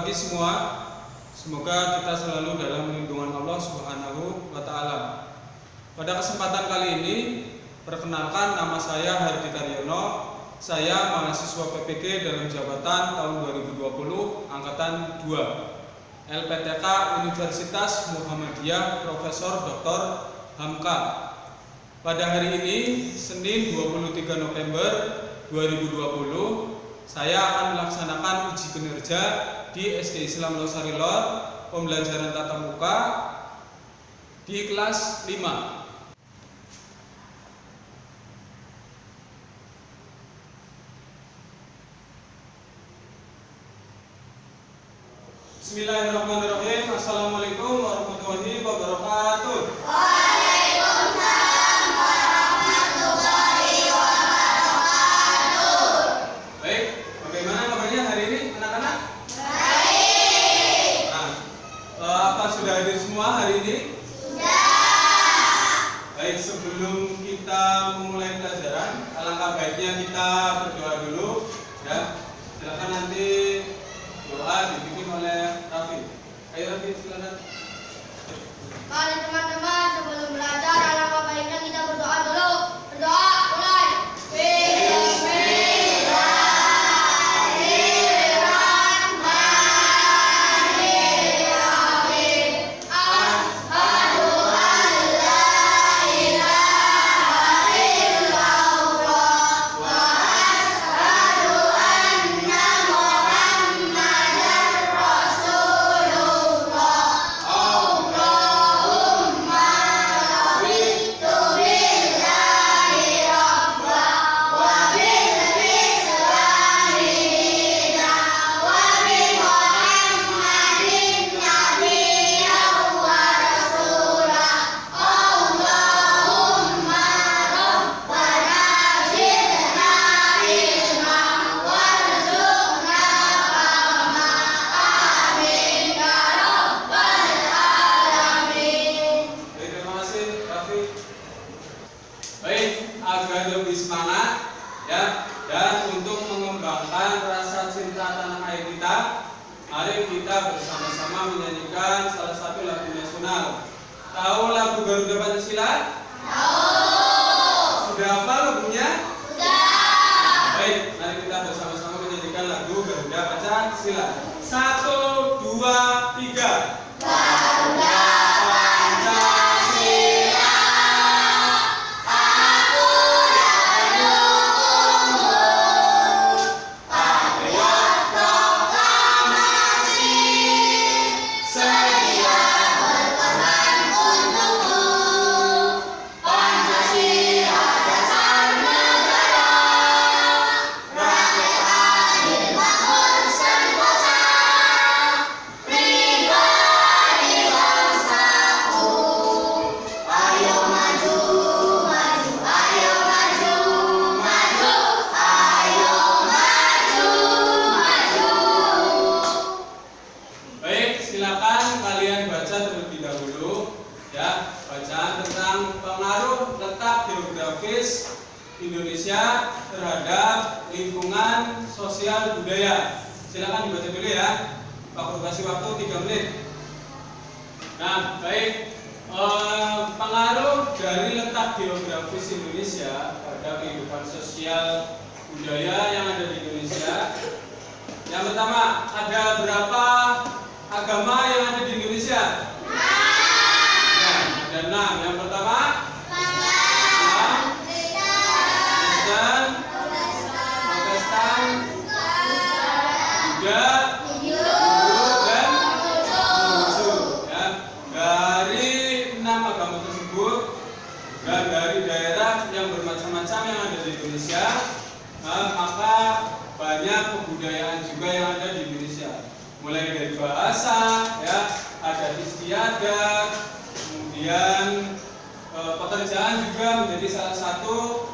pagi semua. Semoga kita selalu dalam lindungan Allah Subhanahu wa Ta'ala. Pada kesempatan kali ini, perkenalkan, nama saya Hardi Karyono. Saya mahasiswa PPG dalam jabatan tahun 2020 angkatan 2 LPTK Universitas Muhammadiyah Profesor Dr. Hamka. Pada hari ini, Senin 23 November 2020, saya akan melaksanakan uji kinerja di SD Islam Losari Lor, pembelajaran tatap muka di kelas 5. Bismillahirrahmanirrahim. Assalamualaikum warahmatullahi wabarakatuh. Waalaikumsalam warahmatullahi wabarakatuh. Baik, bagaimana kabarnya hari ini anak-anak? Baik. Nah, apa sudah hadir semua hari ini? Sudah. Baik, sebelum kita memulai pelajaran, alangkah baiknya kita berdoa dulu, ya. Silakan nanti doa dipimpin oleh Raffi. Ayo Raffi, silakan. Mari teman-teman, sebelum belajar alangkah baiknya kita berdoa dulu. Berdoa mulai. Bismillahirrahmanirrahim. Asyhadu an la ilaha illallah wa asyhadu anna Muhammadar Rasulullah. Allahumma raditu billahi rabba wa bil islami dina wa bi Muhammadin nabiyyan wa rasula. Allahumma rabbana zidna ilma warzuqna fahma. Amin ya rabbal alamin. Baik, terima kasih Raffi. Baik, agar lebih semangat, ya, dan untuk mengembangkan rasa cinta tanah air kita, mari kita bersama-sama menyanyikan salah satu lagu nasional. Tahu lagu Garuda Pancasila? Tahu. Sudah hafal lagunya? Sudah. Baik, mari kita bersama-sama menyanyikan lagu Garuda Pancasila. 1, 2, 3. Garuda Pancasila, aku dan dukungmu. Patriot proklamasi, sedia berkorban untukmu. Pancasila dasar negara, rakyat adil makmur sentosa. Pribadi bangsaku, ayo maju, maju, ayo maju, maju, ayo maju, maju. Baik, silakan kalian baca terlebih dahulu, ya, bacaan tentang pengaruh letak geografis Indonesia terhadap lingkungan sosial budaya. Silakan dibaca dulu ya. Pak Guru kasih waktu 3 menit. Nah, baik, pengaruh dari letak geografis Indonesia pada kehidupan sosial budaya yang ada di Indonesia. Yang pertama, ada berapa agama yang ada di Indonesia? Nah, ada 6. Yang pertama, Islam, Kristen, Protestan, Buddha, Hindu, dan Konghucu. Ya, dari 6 agama tersebut dan dari daerah yang bermacam-macam yang ada di Indonesia, maka banyak kebudayaan juga yang ada di Indonesia. Mulai dari bahasa, ya, adat istiadat, kemudian pekerjaan juga menjadi salah satu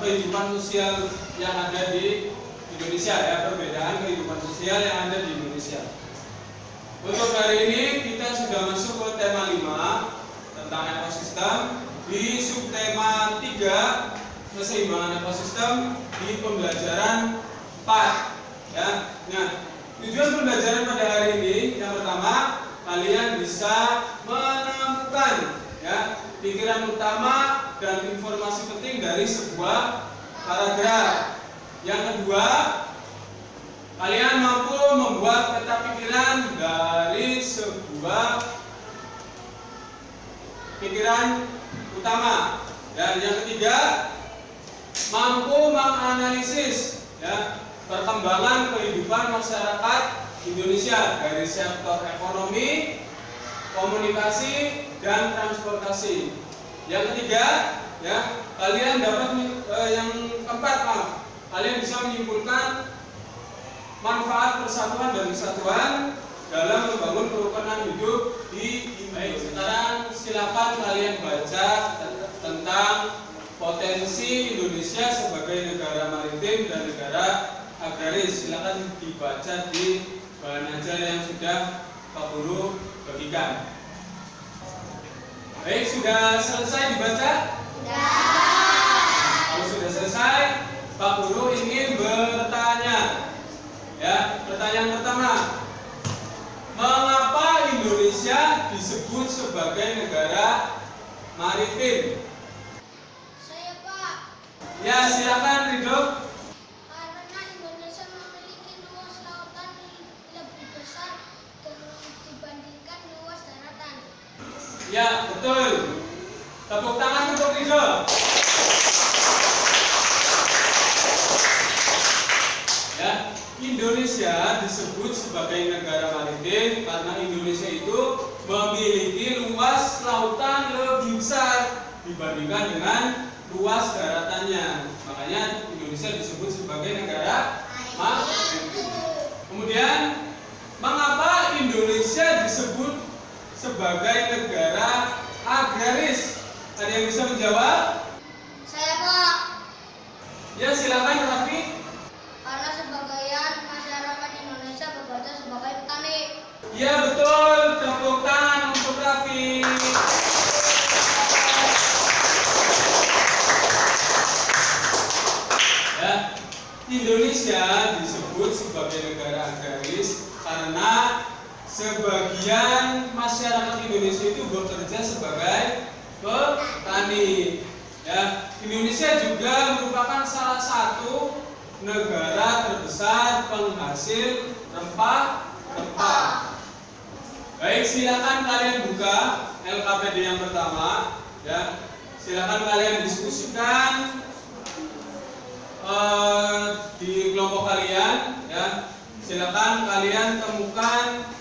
kehidupan sosial yang ada di Indonesia, ya, perbedaan kehidupan sosial yang ada di Indonesia. Untuk hari ini kita sudah masuk ke tema 5 tentang ekosistem. Di subtema 3 keseimbangan ekosistem di pembelajaran 4, ya. Nah, Tujuan pembelajaran pada hari ini yang pertama, kalian bisa menemukan ya pikiran utama dan informasi penting dari sebuah paragraf. Yang kedua, kalian mampu membuat peta pikiran dari sebuah pikiran utama. Dan yang ketiga, mampu menganalisis ya perkembangan kehidupan masyarakat Indonesia dari sektor ekonomi, komunikasi, dan transportasi. Yang ketiga, ya kalian dapat yang keempat, kalian bisa menyimpulkan manfaat persatuan dan kesatuan dalam membangun kerukunan hidup di Indonesia. Sekarang silakan kalian baca tentang potensi Indonesia sebagai negara maritim dan negara agraris. Silakan dibaca di bahan ajar yang sudah Pak Guru bagikan. Baik, sudah selesai dibaca? Kalau sudah selesai, Pak Guru ingin bertanya. Ya, pertanyaan pertama. Mengapa Indonesia disebut sebagai negara maritim? Saya, Pak. Ya, silakan Ridho. Karena Indonesia memiliki luas lautan lebih besar dibandingkan luas daratan. Ya, betul. Tepuk tangan untuk Ridho. Ya, Indonesia disebut sebagai negara maritim karena Indonesia itu memiliki luas lautan lebih besar dibandingkan dengan luas daratannya. Makanya Indonesia disebut sebagai negara maritim. Kemudian, mengapa Indonesia disebut sebagai negara agraris? Ada yang bisa menjawab? Saya, Pak. Ya, silakan Raffi. Karena sebagian masyarakat Indonesia bekerja sebagai petani. Ya, betul. Tepuk tangan untuk Raffi. Ya, Indonesia disebut sebagai negara agraris karena sebagian masyarakat Indonesia itu bekerja sebagai petani. Ya, Indonesia juga merupakan salah satu negara terbesar penghasil rempah-rempah. Baik, silakan kalian buka LKPD yang pertama. Ya, silakan kalian diskusikan di kelompok kalian. Ya, silakan kalian temukan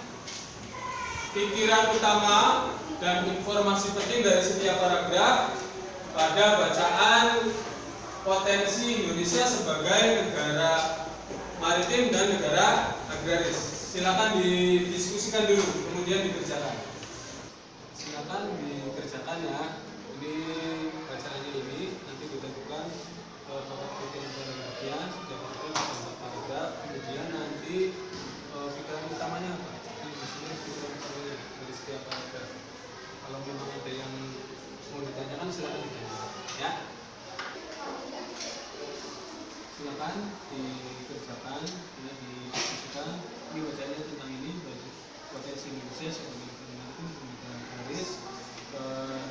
pikiran utama dan informasi penting dari setiap paragraf pada bacaan potensi Indonesia sebagai negara maritim dan negara agraris. Silakan didiskusikan dulu, kemudian dikerjakan. Silakan dikerjakan ya. Ini bacaannya ini nanti ditentukan topik pikiran paragrafnya, setiap paragraf, kemudian nanti pikiran utamanya apa? Di sini pikiran utamanya dari setiap paragraf. Kalau memang ada yang mau ditanyakan, silakan ditanyakan. Ya. Silakan dikerjakan, ya, didiskusikan. Ini bacanya tentang ini, potensi Indonesia sebagai negara agraris.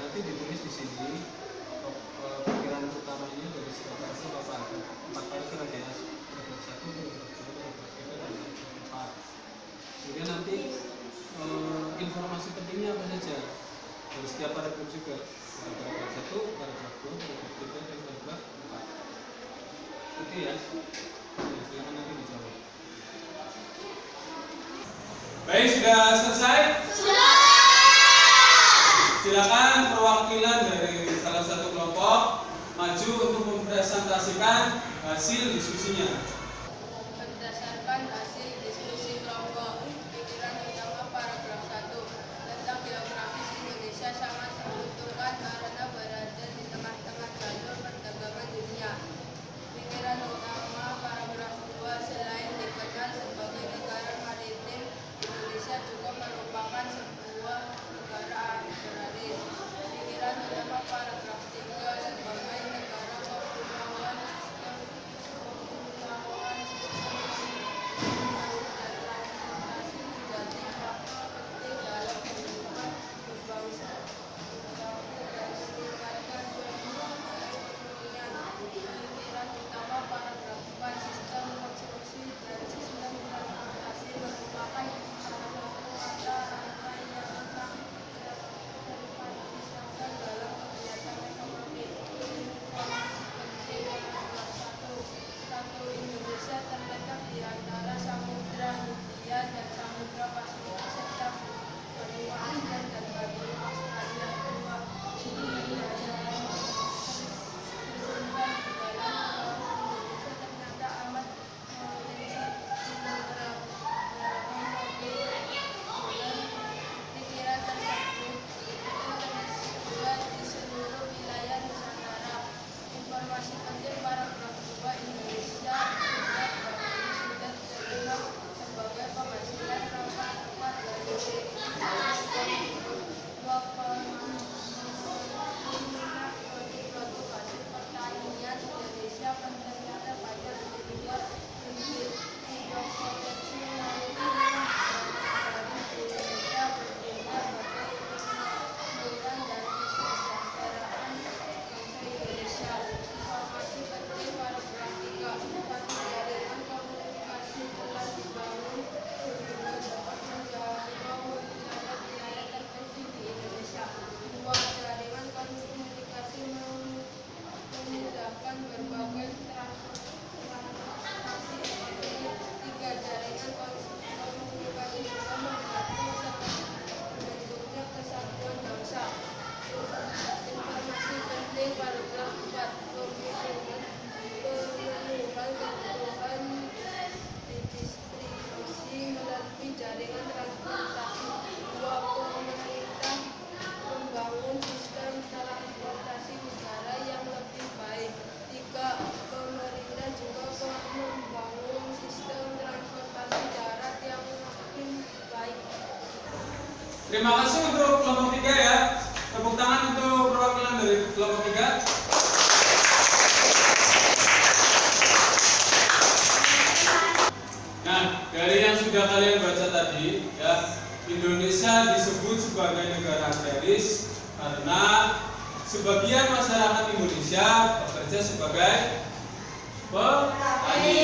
Nanti ditulis di sini pikiran utamanya dari setiap paragraf apa? 4 paragraf ya. Paragraf 1, paragraf 2, paragraf 3, dan paragraf 4. Kemudian nanti informasi pentingnya apa saja dari setiap paragraf juga. Paragraf 1, paragraf 2, paragraf 3, dan paragraf 4. Oke ya. Silakan nanti dijawab. Baik, sudah selesai? Sudah. Silakan perwakilan dari salah satu kelompok maju untuk mempresentasikan hasil diskusinya. Berdasarkan hasil diskusi kelompok, pikiran utama paragraf 1 tentang geografis Indonesia sangat menguntungkan karena berada di tengah-tengah jalur perdagangan dunia. Pikiran utama paragraf 2, selain dikenal sebagai negara maritim, Indonesia juga merupakan sebuah negara agraris. Pikiran utama paragraf 3, sebagai negara kepulauan Terima kasih untuk kelompok 3 ya. Tepuk tangan untuk perwakilan dari kelompok 3. Nah, dari yang sudah kalian baca tadi ya, Indonesia disebut sebagai negara agraris karena sebagian masyarakat Indonesia bekerja sebagai petani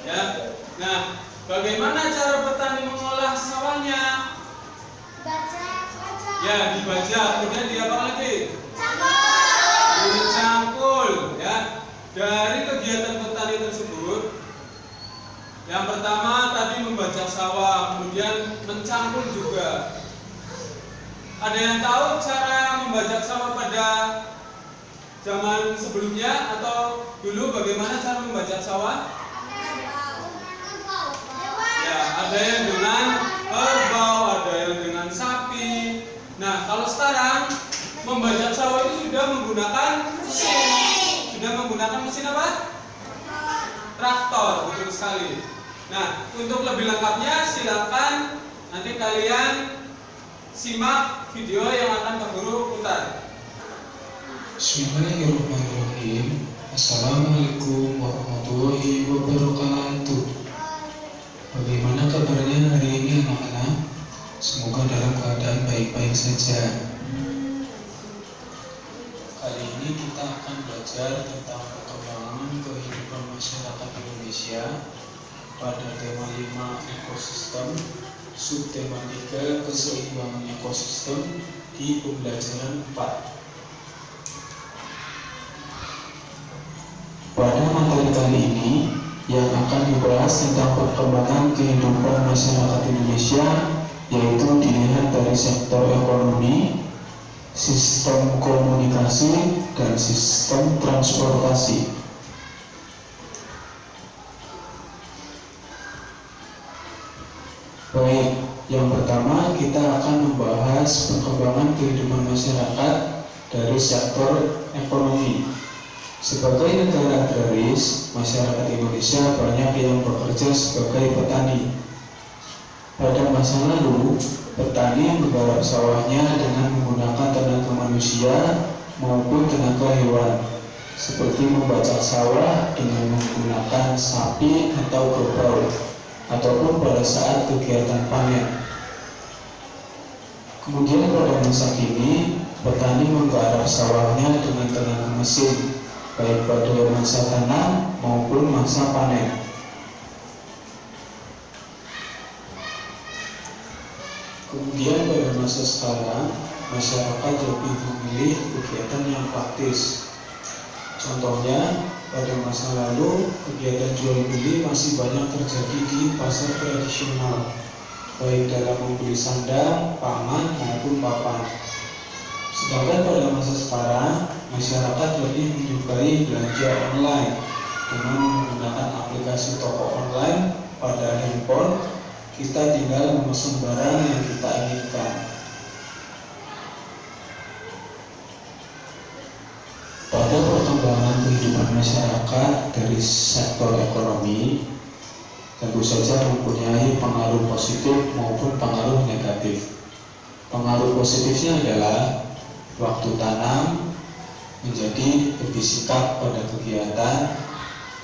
ya. Nah, bagaimana cara petani mengolah sawahnya? Ya, dibaca, kemudian diapa lagi? Dicangkul ya. Dari kegiatan petani tersebut, yang pertama tadi membajak sawah, kemudian mencangkul juga. Ada yang tahu cara membajak sawah pada zaman sebelumnya atau dulu bagaimana cara membajak sawah? Ya, ada yang dengan kerbau, ada yang dengan sapi. Nah, kalau sekarang membajak sawah itu sudah menggunakan mesin. Sudah menggunakan mesin apa? Traktor, betul sekali. Nah, untuk lebih lengkapnya silakan nanti kalian simak video yang akan Pak Guru putar. Bismillahirrahmanirrahim. Assalamualaikum warahmatullahi wabarakatuh. Bagaimana kabarnya hari ini anak-anak? Semoga dalam keadaan baik-baik saja. Kali ini kita akan belajar tentang perkembangan kehidupan masyarakat Indonesia pada tema 5 ekosistem, subtema 3 keseimbangan ekosistem di pembelajaran 4. Pada materi kali ini yang akan dibahas tentang perkembangan kehidupan masyarakat Indonesia, yaitu dilihat dari sektor ekonomi, sistem komunikasi, dan sistem transportasi. Baik, yang pertama kita akan membahas perkembangan kehidupan masyarakat dari sektor ekonomi. Sebagai negara agraris, masyarakat Indonesia banyak yang bekerja sebagai petani. Pada masa lalu, petani menggarap sawahnya dengan menggunakan tenaga manusia maupun tenaga hewan, seperti membajak sawah dengan menggunakan sapi atau kerbau, ataupun pada saat kegiatan panen. Kemudian pada masa kini, petani menggarap sawahnya dengan tenaga mesin, baik pada masa tanam maupun masa panen. Kemudian pada masa sekarang, masyarakat lebih memilih kegiatan yang praktis. Contohnya, pada masa lalu, kegiatan jual beli masih banyak terjadi di pasar tradisional, baik dalam membeli sandang, pangan, maupun papan. Sedangkan pada masa sekarang, masyarakat lebih menyukai belanja online dengan menggunakan aplikasi toko online pada handphone. Kita tinggal memesan barang yang kita inginkan. Pada perkembangan kehidupan masyarakat dari sektor ekonomi, tentu saja mempunyai pengaruh positif maupun pengaruh negatif. Pengaruh positifnya adalah waktu tanam menjadi lebih singkat pada kegiatan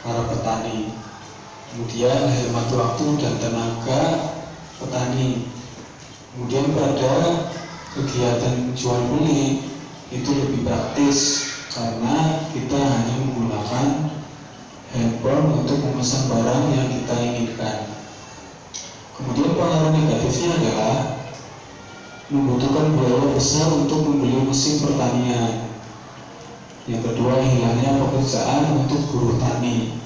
para petani. Kemudian hemat waktu dan tenaga petani. Kemudian pada kegiatan jual beli itu lebih praktis karena kita hanya menggunakan handphone untuk memesan barang yang kita inginkan. Kemudian pengaruh negatifnya adalah membutuhkan biaya besar untuk membeli mesin pertanian. Yang kedua, hilangnya pekerjaan untuk buruh tani.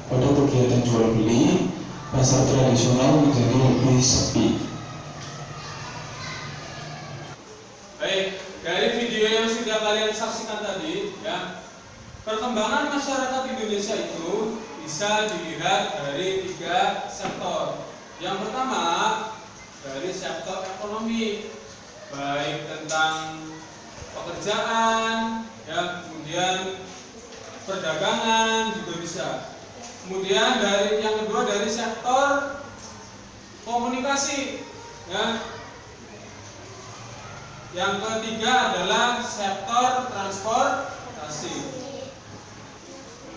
Pada kegiatan jual beli, pasar tradisional menjadi lebih sepi. Baik, dari video yang sudah kalian saksikan tadi, ya, perkembangan masyarakat Indonesia itu bisa dilihat dari 3 sektor. Yang pertama, dari sektor ekonomi, baik tentang pekerjaan, ya, kemudian perdagangan juga bisa. Kemudian dari yang kedua dari sektor komunikasi, ya, Yang ketiga adalah sektor transportasi.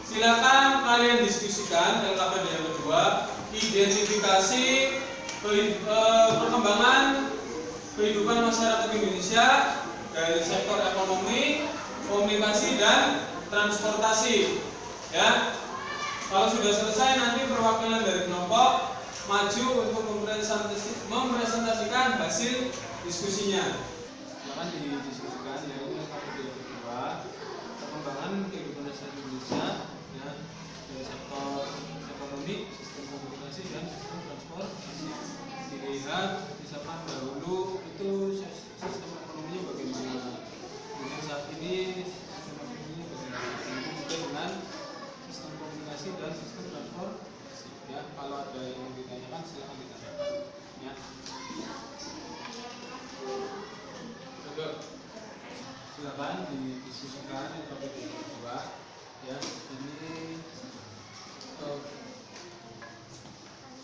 Silakan kalian diskusikan LKPD yang kedua, identifikasi perkembangan kehidupan masyarakat Indonesia dari sektor ekonomi, komunikasi, dan transportasi. Ya, kalau sudah selesai nanti perwakilan dari kelompok maju untuk mempresentasikan hasil diskusinya. Silakan didiskusikan ya, ini LKPD yang kedua, perkembangan kehidupan masyarakat Indonesia ya, dari sektor ekonomi, sistem komunikasi, dan sistem transportasi. Dilihat misalkan dahulu itu sistem ekonominya bagaimana, kemudian saat ini sistem ekonominya bagaimana, begitu juga dengan sistem komunikasi dan sistem transportasi. Ya, kalau ada yang ditanyakan silakan ditanyakan. Ya. Silakan didiskusikan LKPD yang kedua. Ya, ini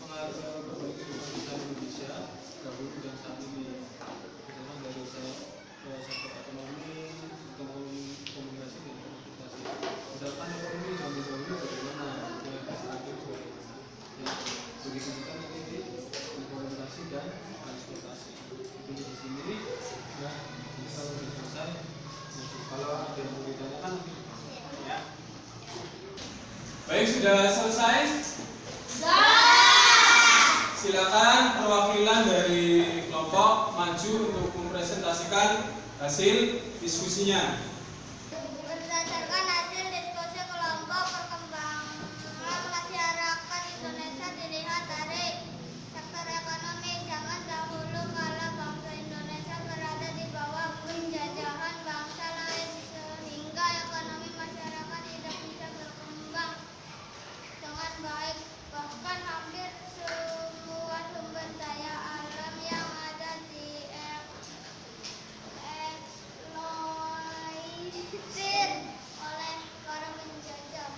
pengaruh berbagai kehidupan masyarakat Indonesia dahulu dan saat ini, misalkan dari sektor ekonomi, sistem komunikasi, dan transportasi. Misalkan ekonomi zaman dahulu bagaimana, mulai akhir bagaimana. Ya, begitu juga nanti di komunikasi dan transportasi. Itu di sini ya, ini kalau sudah selesai, kalau ada yang mau ditanyakan nanti ya. Baik, sudah selesai? Silakan perwakilan dari kelompok maju untuk mempresentasikan hasil diskusinya. Berdasarkan hasil diskusi kelompok perkembangan masyarakat Indonesia dilihat dari sektor ekonomi. Zaman dahulu kala bangsa Indonesia berada di bawah penjajahan bangsa lain sehingga ekonomi masyarakat tidak bisa berkembang dengan baik. Bahkan hampir semua sumber daya alam yang ada dieksploitasi oleh para penjajah.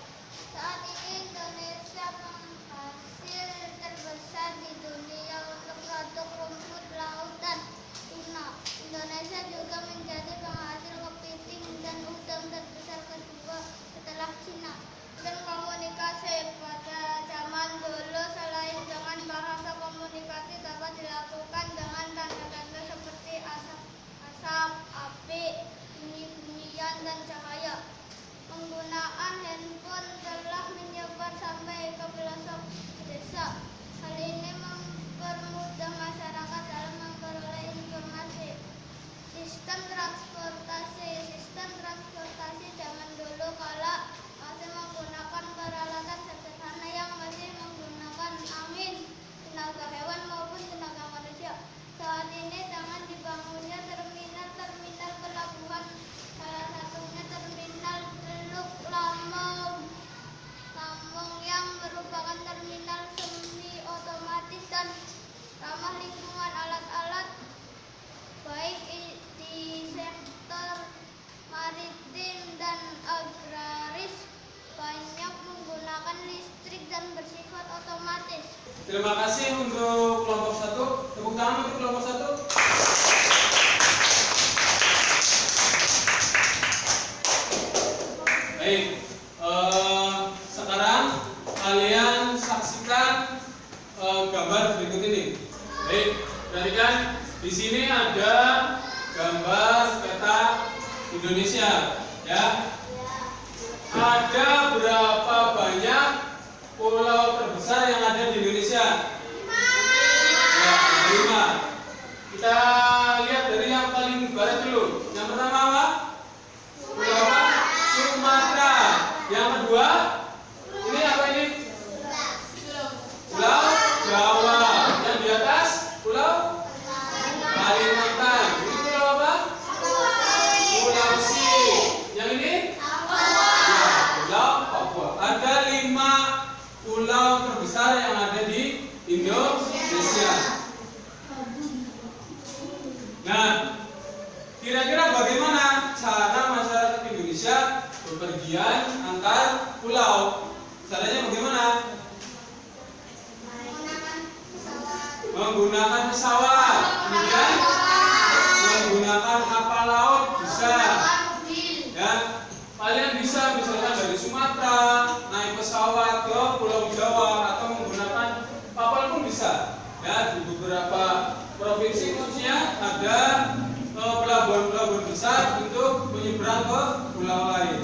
Saat ini Indonesia penghasil terbesar di dunia untuk produk rumput laut dan tuna. Indonesia juga menjadi penghasil kepiting dan udang terbesar kedua setelah Cina. Dan komunikasi pada zaman dulu selain dengan bahasa komunikasi dapat dilakukan dengan tanda-tanda seperti asap, api, bunyi-bunyian, dan cahaya. Penggunaan handphone telah menyebar sampai ke pelosok desa. Hal ini mempermudah masyarakat dalam memperoleh informasi. Sistem transportasi zaman dulu kala masih menggunakan peralatan sederhana yang masih menggunakan angin, tenaga hewan maupun tenaga manusia. Saat ini dengan dibangunnya terminal pelabuhan, salah satunya terminal Teluk Lampung yang merupakan terminal semi otomatis dan ramah lingkungan. Alat-alat baik di sektor maritim dan agraris banyak menggunakan listrik dan bersifat otomatis. Terima kasih untuk kelompok 1. Tepuk tangan untuk kelompok 1. Baik, sekarang kalian saksikan gambar berikut ini. Baik, perhatikan di sini ada gambar peta Indonesia, ya. Ada berapa banyak pulau terbesar yang ada di Indonesia? 5. Kita lihat dari yang paling barat dulu. Yang pertama apa? Pulau apa? Sumatera. Yang kedua, ini apa ini? Pulau Jawa. Yang di atas Pulau Kalimantan. Ini pulau apa? Sulawesi. Yang ini? Pulau Papua. Ada 5 pulau terbesar yang ada di Indonesia. Nah, kira-kira bagaimana cara masyarakat Indonesia bepergian antar pulau? Caranya bagaimana? Menggunakan pesawat. Kemudian menggunakan Bisa. Ya, kalian bisa misalkan dari Sumatera naik pesawat ke Pulau Jawa atau menggunakan kapal pun bisa. Ya, di beberapa provinsi khususnya ada pelabuhan-pelabuhan besar untuk menyeberang ke pulau lain.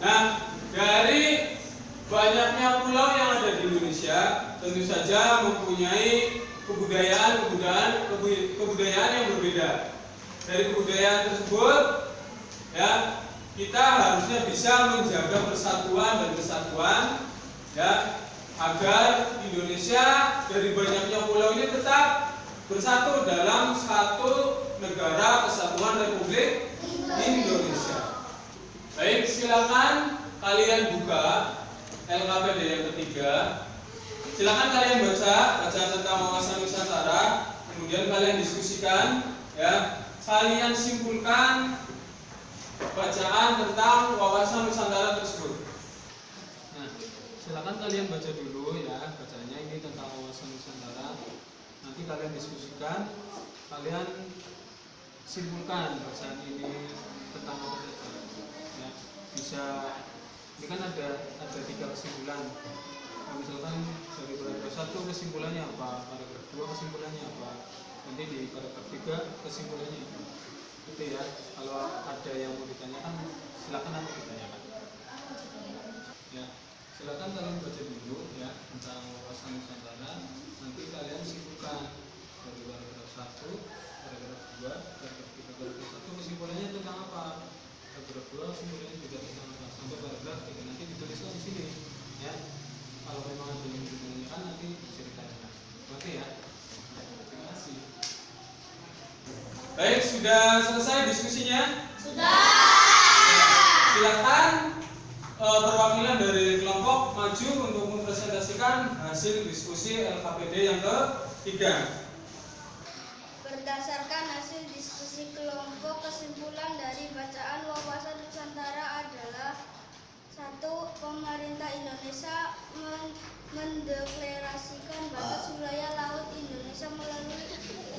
Nah, dari banyaknya pulau yang ada di Indonesia, tentu saja mempunyai kebudayaan yang berbeda. Dari kebudayaan tersebut, ya, kita harusnya bisa menjaga persatuan dan kesatuan, ya, agar Indonesia dari banyaknya pulau ini tetap bersatu dalam satu negara kesatuan Republik Indonesia. Baik, silakan kalian buka LKPD yang ketiga. Silakan kalian baca tentang wawasan Nusantara, kemudian kalian diskusikan, ya. Kalian simpulkan bacaan tentang wawasan Nusantara tersebut. Nah, silakan kalian baca dulu ya, bacanya ini tentang wawasan Nusantara. Nanti kalian diskusikan, kalian simpulkan bacaan ini tentang apa saja. Ya, bisa ini kan ada 3 kesimpulan. Nah, misalkan dari paragraf 1 kesimpulannya apa, paragraf 2 kesimpulannya apa, nanti di paragraf 3 kesimpulannya apa. Itu ya, kalau ada yang mau ditanyakan silakan nanti ditanyakan. Ya, silakan kalian baca dulu ya tentang wawasan Nusantara. Nanti kalian simpulkan dari paragraf 1, paragraf 2, paragraf 3, paragraf 1 kesimpulannya tentang apa, paragraf 2 kesimpulannya juga tentang apa, sampai paragraf 3 nanti dituliskan di sini ya. Kalau memang ada yang ditanyakan nanti bisa ditanyakan. Oke ya. Terima kasih. Baik, sudah selesai diskusinya? Sudah. Silakan perwakilan dari kelompok maju untuk mempresentasikan hasil diskusi LKPD yang ketiga. Berdasarkan hasil diskusi kelompok, kesimpulan dari bacaan wawasan Nusantara adalah 1. Pemerintah Indonesia mendeklarasikan batas wilayah laut Indonesia melalui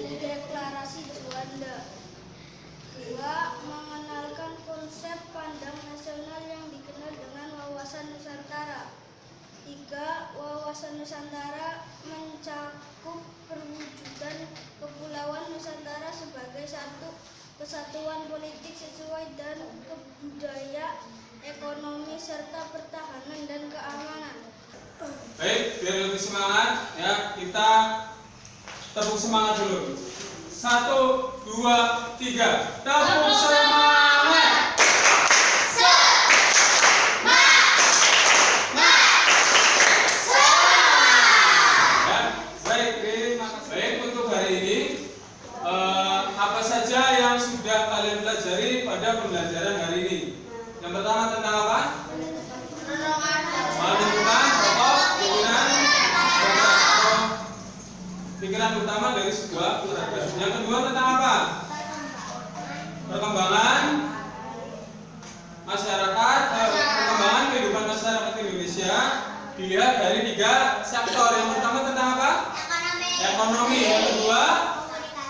Deklarasi Juanda. 2. Mengenalkan konsep pandang nasional yang dikenal dengan wawasan Nusantara. 3. Wawasan Nusantara mencakup perwujudan Kepulauan Nusantara sebagai satu kesatuan politik sesuai dan kebudayaan, ekonomi, serta pertahanan dan keamanan. Baik, biar lebih semangat ya, kita tepuk semangat dulu. 1, 2, 3. Tepuk semangat. Ya, baik, terima kasih. Baik, untuk hari ini apa saja yang sudah kalian pelajari pada pembelajaran hari ini? Yang pertama tentang apa? Menentukan pokok pikiran utama dari sebuah paragraf. Yang kedua tentang apa? Perkembangan masyarakat, perkembangan kehidupan masyarakat Indonesia dilihat dari 3 sektor. Yang pertama tentang apa? Ekonomi. Yang kedua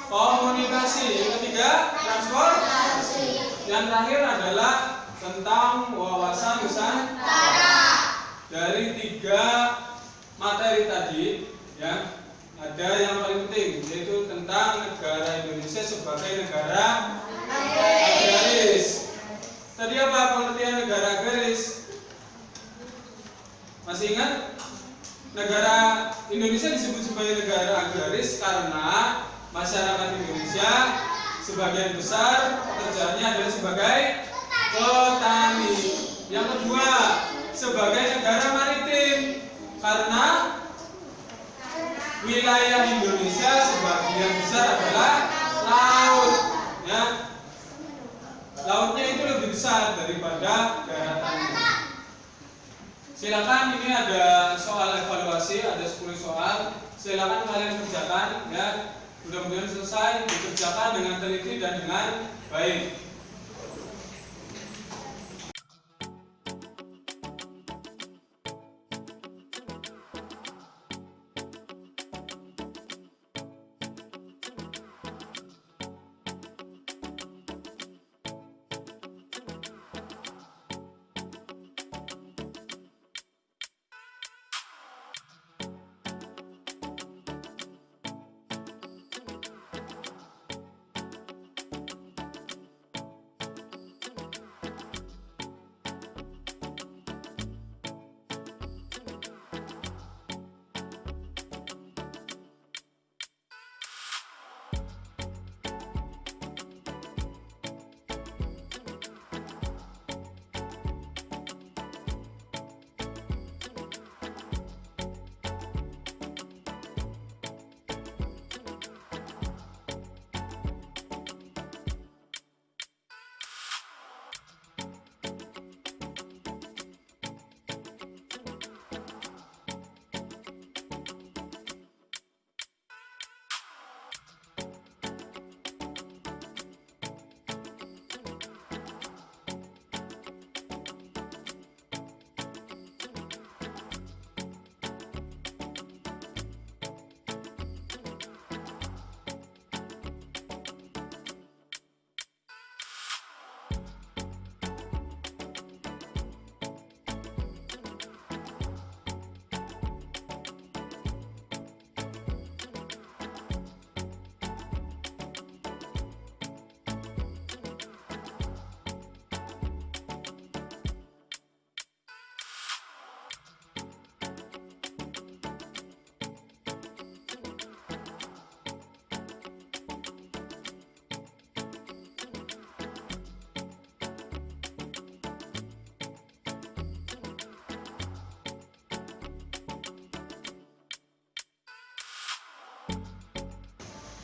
komunikasi. Yang ketiga transportasi. Yang terakhir adalah tentang wawasan Nusantara. Dari 3 materi tadi ya, ada yang paling penting yaitu tentang negara Indonesia sebagai negara agraris. Tadi apa pengertian negara agraris? Masih ingat? Negara Indonesia disebut sebagai negara agraris karena masyarakat Indonesia sebagian besar pekerjaannya adalah sebagai petani. Yang kedua, sebagai negara maritim karena wilayah Indonesia sebagian besar adalah laut ya. Lautnya itu lebih besar daripada daratannya. Silakan, ini ada soal evaluasi, ada 10 soal. Silakan kalian kerjakan ya. Mudah-mudahan selesai dikerjakan dengan teliti dan dengan baik.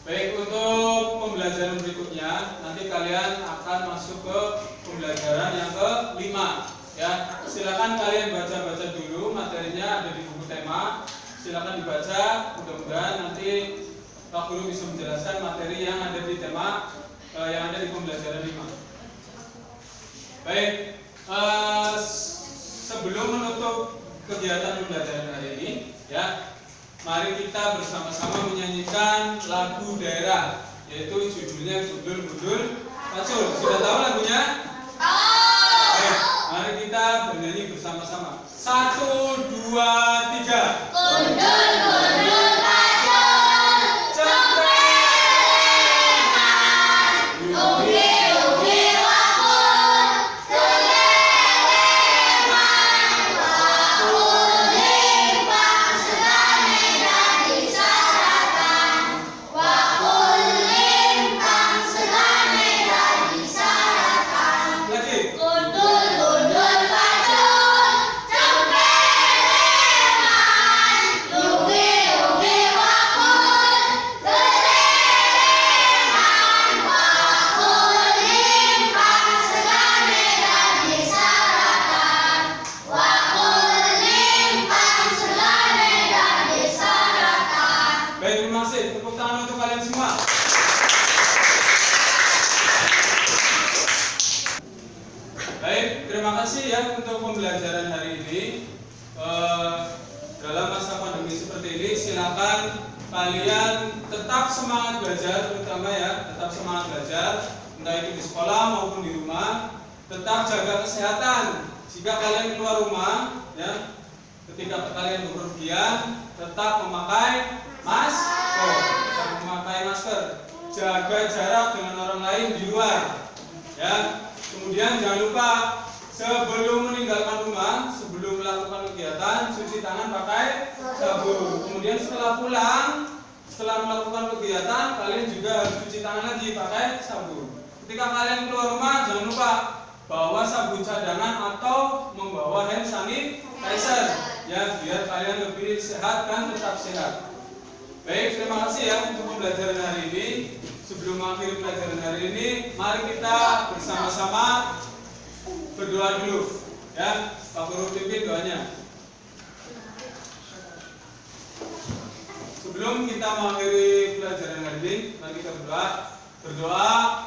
Baik, untuk pembelajaran berikutnya nanti kalian akan masuk ke pembelajaran yang kelima. Ya, silakan kalian baca-baca dulu materinya, ada di buku tema. Silakan dibaca. Mudah-mudahan nanti Pak Guru bisa menjelaskan materi yang ada di tema yang ada di pembelajaran 5. Baik, sebelum menutup kegiatan pembelajaran hari ini, ya, mari kita bersama-sama menyanyikan lagu daerah, yaitu judulnya Gundul Gundul Pacul. Sudah tahu lagunya? Baik, mari kita bernyanyi bersama-sama. 1, 2, 3. Gundul gundul pacul, cengkrengan, ugi ugi wakul, keleleman, wakul limpang segane dadi saratan, wakul limpang segane dadi saratan. Lagi. Gundul gundul pacul, cengkrengan, ugi ugi wakul, keleleman, wakul limpang segane dadi saratan, wakul limpang segane dadi saratan. Baik, terima kasih. Tepuk tangan untuk kalian semua. Baik, terima kasih ya untuk pembelajaran hari ini. Dalam masa pandemi seperti ini, silakan kalian tetap semangat belajar, terutama ya, tetap semangat belajar, entah itu di sekolah maupun di rumah. Tetap jaga kesehatan. Jika kalian keluar rumah, ya, ketika kalian bepergian, tetap memakai masker. Tetap memakai masker. Jaga jarak dengan orang lain di luar. Ya. Kemudian jangan lupa sebelum meninggalkan rumah, sebelum melakukan kegiatan, cuci tangan pakai sabun. Kemudian setelah pulang, setelah melakukan kegiatan, kalian juga harus cuci tangan lagi pakai sabun. Ketika kalian keluar rumah, jangan lupa bawa sabun cadangan atau membawa hand sanitizer, ya, biar kalian lebih sehat dan tetap sehat. Baik, terima kasih ya untuk pembelajaran hari ini. Sebelum mengakhiri pelajaran hari ini, mari kita bersama-sama berdoa dulu, ya. Pak Guru pimpin doanya. Sebelum kita mengakhiri pelajaran hari ini, mari kita berdoa.